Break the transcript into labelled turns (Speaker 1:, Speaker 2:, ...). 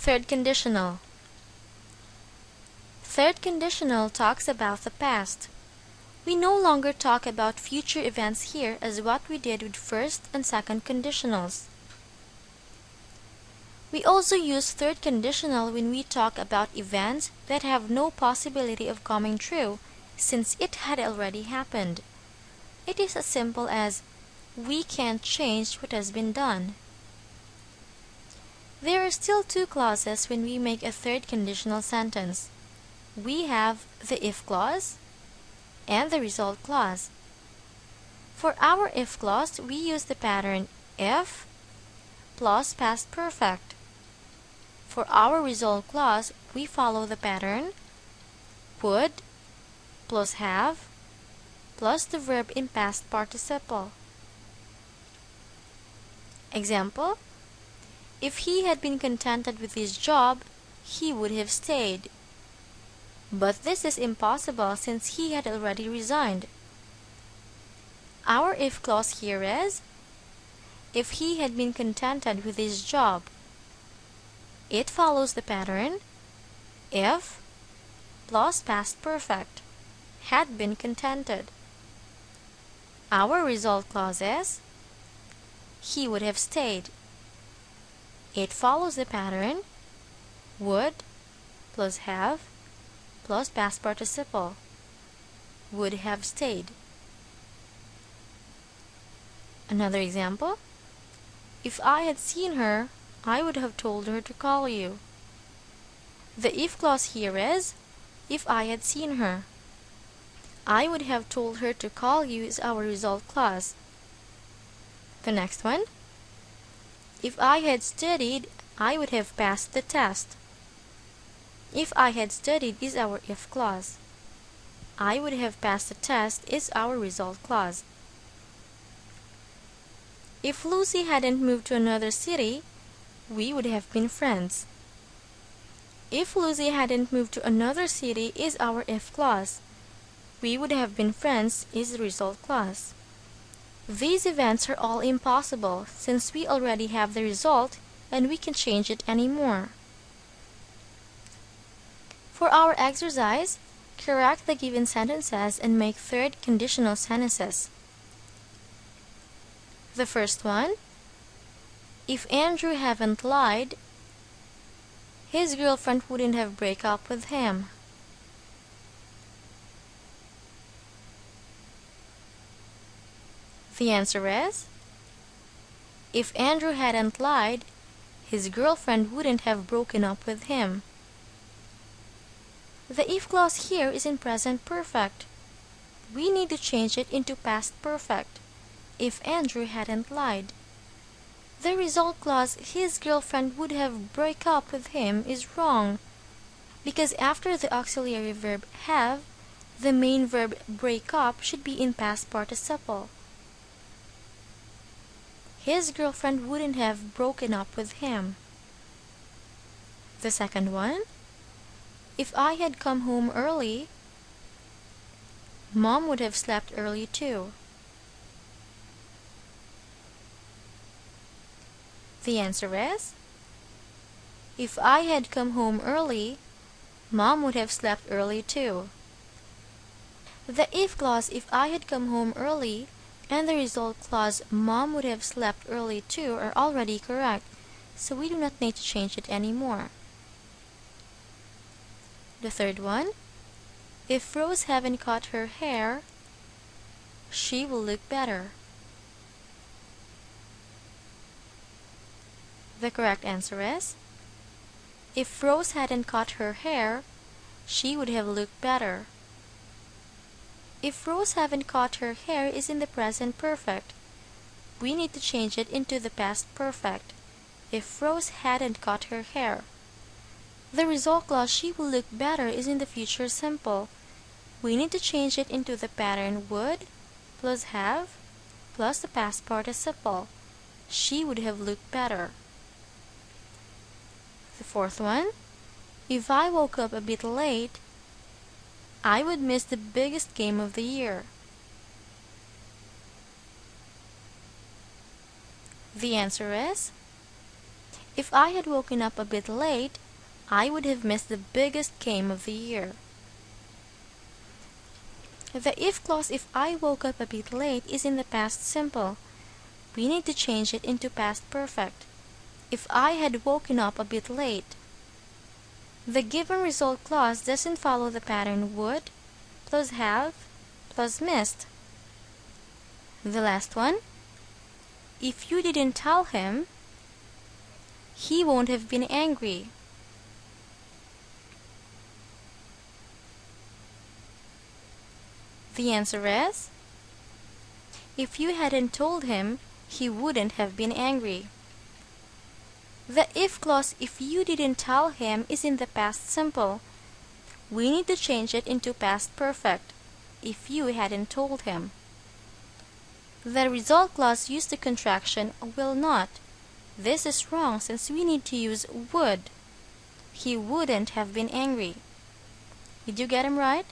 Speaker 1: Third conditional. Third conditional talks about the past. We no longer talk about future events here as what we did with first and second conditionals. We also use third conditional when we talk about events that have no possibility of coming true since it had already happened. It is as simple as, we can't change what has been done. There are still two clauses when we make a third conditional sentence. We have the if clause and the result clause. For our if clause, we use the pattern if plus past perfect. For our result clause, we follow the pattern would plus have plus the verb in past participle. Example: if he had been contented with his job, he would have stayed. But this is impossible since he had already resigned. Our if clause here is, if he had been contented with his job. It follows the pattern if plus past perfect, had been contented. Our result clause is, he would have stayed. It follows the pattern would plus have plus past participle, would have stayed. Another example: if I had seen her, I would have told her to call you. The if clause here is, if I had seen her. I would have told her to call you is our result clause. The next one: if I had studied, I would have passed the test. If I had studied is our if clause. I would have passed the test is our result clause. If Lucy hadn't moved to another city, we would have been friends. If Lucy hadn't moved to another city is our if clause. We would have been friends is the result clause. These events are all impossible since we already have the result and we can change it anymore. For our exercise, correct the given sentences and make third conditional sentences. The first one: if Andrew hadn't lied, his girlfriend wouldn't have break up with him. The answer is, if Andrew hadn't lied, his girlfriend wouldn't have broken up with him. The if clause here is in present perfect. We need to change it into past perfect. If Andrew hadn't lied. The result clause, his girlfriend would have break up with him, is wrong, because after the auxiliary verb have, the main verb break up should be in past participle. His girlfriend wouldn't have broken up with him. The second one: if I had come home early, Mom would have slept early too. The answer is, if I had come home early, Mom would have slept early too. The if clause, if I had come home early, and the result clause, Mom would have slept early too, are already correct, so we do not need to change it anymore. The third one: if Rose hadn't cut her hair, she will look better. The correct answer is, if Rose hadn't cut her hair, she would have looked better. If Rose hadn't cut her hair is in the present perfect. We need to change it into the past perfect. If Rose hadn't cut her hair. The result clause, she will look better, is in the future simple. We need to change it into the pattern would plus have plus the past participle. She would have looked better. The fourth one: if I woke up a bit late, I would miss the biggest game of the year. The answer is, If I had woken up a bit late, I would have missed the biggest game of the year. The if clause if I woke up a bit late is in the past simple. We need to change it into past perfect. If I had woken up a bit late. The given result clause doesn't follow the pattern would plus have plus missed. The last one, if you didn't tell him, he won't have been angry. The answer is, if you hadn't told him, he wouldn't have been angry. The if clause if you didn't tell him is in the past simple. We need to change it into past perfect. If you hadn't told him. The result clause used the contraction will not. This is wrong since we need to use would. He wouldn't have been angry. Did you get him right?